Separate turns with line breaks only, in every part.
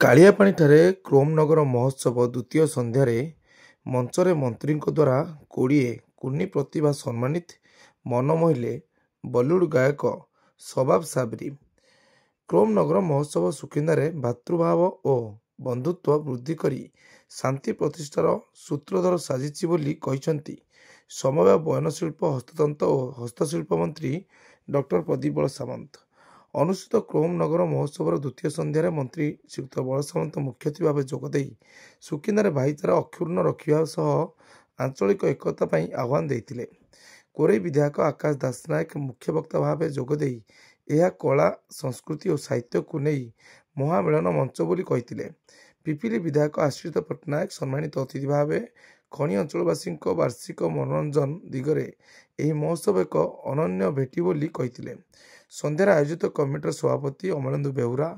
कालियापाणी ठारे क्रोमनगर महोत्सव द्वितीय संध्यारे मंचरे मंत्री द्वारा 20 कुन्नी प्रतिभा सम्मानित मन मोहिले बॉलीवुड गायक शबाब साबरी। क्रोमनगर महोत्सव सुकिंदारे भातृभाव और बंधुत्व वृद्धि करी शांति प्रतिष्ठार सूत्रधर साजिछि बोली कहिसंती समवाय बयनशिल्प हस्ततंत्र और हस्तशिल्प मंत्री डॉक्टर प्रदीप बल सामंत। अनुष्ठित क्रोमनगर महोत्सव द्वितीय संध्यारे मंत्री श्रीयुक्त बल सामंत मुख्य अतिथि भाव जोगदे सुकिंदारे भाईचारा अक्षुण्ण रखा सह आंचलिक एकता पर आह्वान देते। कोरेई विधायक आकाश दासनायक मुख्य वक्ता भाव जोगदे यह कला संस्कृति और साहित्य को नहीं महामिलन मंच बोली कहिथिले। पिपिली विधायक आश्रित पट्टनायक सम्मानित अतिथि भाव खनि अंचलवासी वार्षिक मनोरंजन दिगरे यह महोत्सव एक अनन्य भेटी बोली कहिथिले। संध्यार आयोजित कमिटर सभापति अमलेन्दु बेहुरा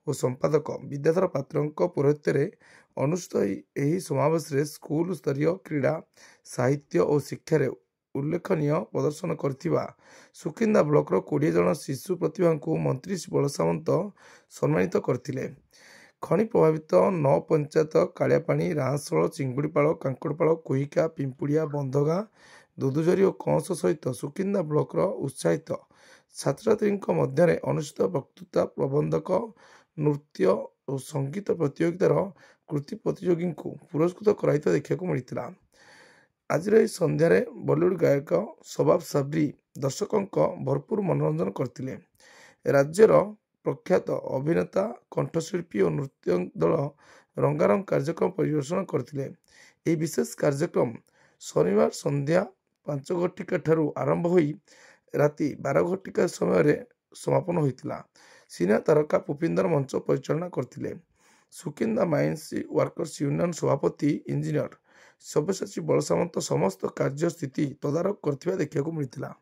और संपादक विद्याधर पात्र पौरोहित्य अनुष्ठित यह समावेश स्कूल स्तरीय क्रीड़ा साहित्य और शिक्षार उल्लेखनीय प्रदर्शन करथिबा सुकिंदा ब्लॉकर 20 जन शिशु प्रतिभा को मंत्री बल सामंत सम्मानित करथिले। खनि प्रभावित 9 पंचायत कालियापाणी रांसल चिंगुड़ीपाड़ कांकड़पाड़ कोहिका पिंपुड़िया बंधगाँ दुदुझरी और कंस सहित सुकिंदा ब्लॉकर उत्साहित छात्र छात्री मध्य अनुष्ठित वक्तृता प्रबंधक नृत्य और संगीत प्रतियोगितार कृति प्रतियोगी को पुरस्कृत कराइता देखा मिलता। आज संध्यारे बॉलीवुड गायक शबाब साबरी दर्शकों भरपूर मनोरंजन करते। राज्यर प्रख्यात अभिनेता कंठशिल्पी और नृत्य दल रंगारंग कार्यक्रम परिवेषण करते। विशेष कार्यक्रम शनिवार संध्या 5 घटिका ठारू आरंभ होई राति 12 घटिका समय समापन होता। सिने तारका पुपिंदर मंच परिचालना करते। सुकिंदा माइंस वर्कर्स यूनियन सभापति इंजीनियर सब्यसाची बल सामंत समस्त कार्य स्थिति तदारख करथिबा देखा मिलता।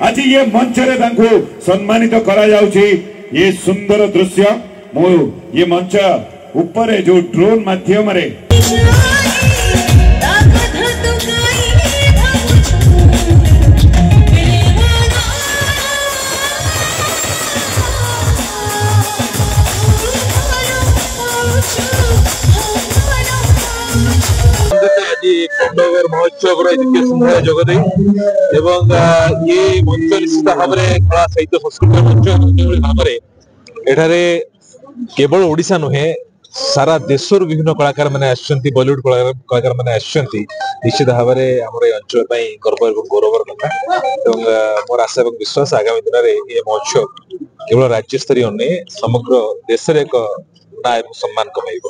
आज ये मंचरे सम्मानित करा जाउछि। ये सुंदर दृश्य मो ये मंच ऊपर जो ड्रोन माध्यम रे
क्रोमनगर महोत्सव द्वितीय संध्या जोगदे ये मंच निश्चित भाव में कला साहित्य संस्कृति मंच भाव में केवल ओडिशा नुहे सारा देश विभिन्न कलाकार मैंने बॉलीवुड कलाकार मैंने निश्चित भाव में आम अंचल गर्व और गौरवर कथा। मोर आशा और विश्वास आगामी दिन में ये महोत्सव केवल राज्य स्तरीय नहीं समग्र देश एक ना सम्मान कमाइब।